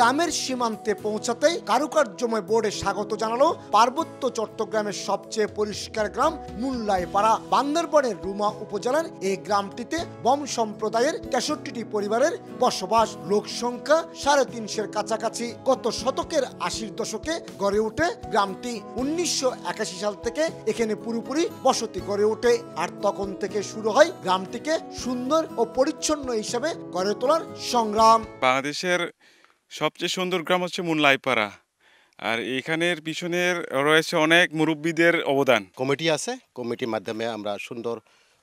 গ্রামের সীমান্তে পৌঁছাতেই কারুকার্যময় বোর্ডে স্বাগত জানালো পার্বত্য চট্টগ্রামের সবচেয়ে পরিষ্কার গ্রাম মুল্লাইপাড়া। বান্দরবানের রুমা উপজেলার এই গ্রামটিতে বম সম্প্রদায়ের 63টি পরিবারের বসবাস। লোক সংখ্যা 350-এর কাছাকাছি। গত শতকের 80-র দশকে গড়ে ওঠে গ্রামটি। 1981 সাল থেকে এখানে পুরোপুরি বসতি গড়ে ওঠে। আর তখন থেকে শুরু হয় গ্রামটিকে সুন্দর ও পরিচ্ছন্ন হিসেবে গড়ে তোলার সংগ্রাম। বাংলাদেশের সবচেয়ে সুন্দর গ্রাম হচ্ছে মুল্লাইপাড়া। আর এখানের পিছনের রয়েছে অনেক মুরব্বীদের অবদান। কমিটি আছে, কমিটির মাধ্যমে আমরা সুন্দর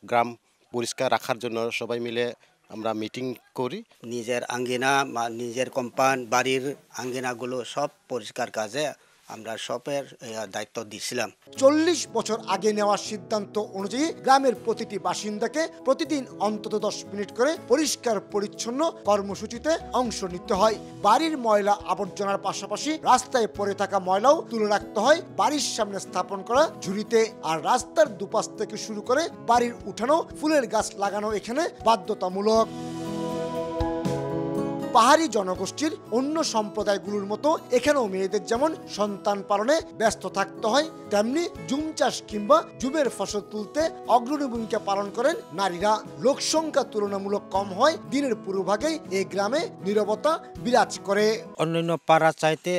গ্রাম পরিষ্কার রাখার জন্য সবাই মিলে আমরা মিটিং করি। নিজের আঙ্গিনা বা নিজের কম্পাউন্ড বাড়ির আঙ্গিনাগুলো সব পরিষ্কার কাজে আমরা সবের দায়িত্ব দিয়েছিলাম। 40 বছর আগে নেওয়া সিদ্ধান্ত অনুযায়ী গ্রামের প্রতিটি বাসিন্দাকে প্রতিদিন অন্তত 10 মিনিট করে পরিষ্কার পরিচ্ছন্ন কর্মসূচিতে অংশ নিতে হয়। বাড়ির ময়লা আবর্জনার পাশাপাশি রাস্তায় পড়ে থাকা ময়লাও তুলে রাখতে হয় বাড়ির সামনে স্থাপন করা ঝুড়িতে। আর রাস্তার দুপাশ থেকে শুরু করে বাড়ির উঠানো ফুলের গাছ লাগানো এখানে বাধ্যতামূলক। পাহাড়ি জনগোষ্ঠীর অন্য সম্প্রদায়গুলোর মতো এখানেও মেয়েদের যেমন সন্তান পালনে ব্যস্ত থাকতে হয়, তেমনি জুম চাষ কিংবা জুমের ফসল তুলতে অগ্রণী ভূমিকা পালন করেন নারীরা। লোকসংখ্যা তুলনামূলক কম হয় দিনের পুরোভাগেই এই গ্রামে নীরবতা বিরাজ করে। অন্যান্য পাড়া চাইতে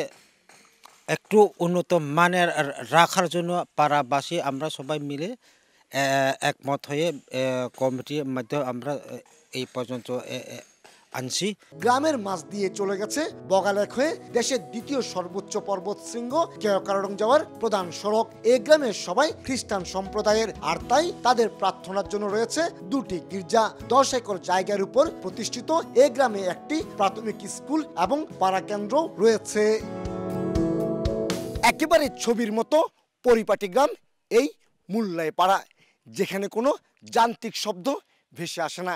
একটু উন্নত মানের রাখার জন্য পাড়াবাসী আমরা সবাই মিলে একমত হয়ে কমিটির মাধ্যমে আমরা এই পর্যন্ত আনছি। গ্রামের মাছ দিয়ে চলে গেছে বগালেক হয়ে দেশের দ্বিতীয় সর্বোচ্চ পর্বত শৃঙ্গ কেওক্রাডং যাওয়ার প্রধান সড়ক। এই গ্রামের সবাই খ্রিস্টান সম্প্রদায়ের, আর তাই তাদের প্রার্থনার জন্য রয়েছে 2টি গির্জা। 10 একর জায়গার উপর প্রতিষ্ঠিত এই গ্রামে একটি প্রাথমিক স্কুল এবং পাড়া কেন্দ্র রয়েছে। একেবারে ছবির মতো পরিপাটি গ্রাম এই মুল্লাইপাড়া, যেখানে কোনো যান্ত্রিক শব্দ ভেসে আসে না।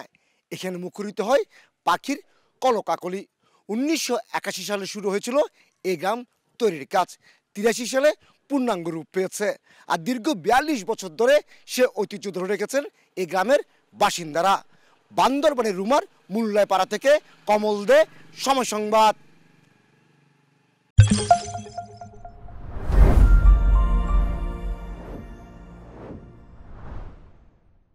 এখানে মুখরিত হয় পাখির কলকাকলি। 1981 সালে শুরু হয়েছিল এই গ্রাম তৈরির কাজ। 83 সালে পূর্ণাঙ্গ রূপ পেয়েছে। আর দীর্ঘ 42 বছর ধরে সে ঐতিহ্য ধরে রেখেছেন এই গ্রামের বাসিন্দারা। বান্দরবানের রুমার মুল্লাইপাড়া থেকে কমল দে, সময় সংবাদ।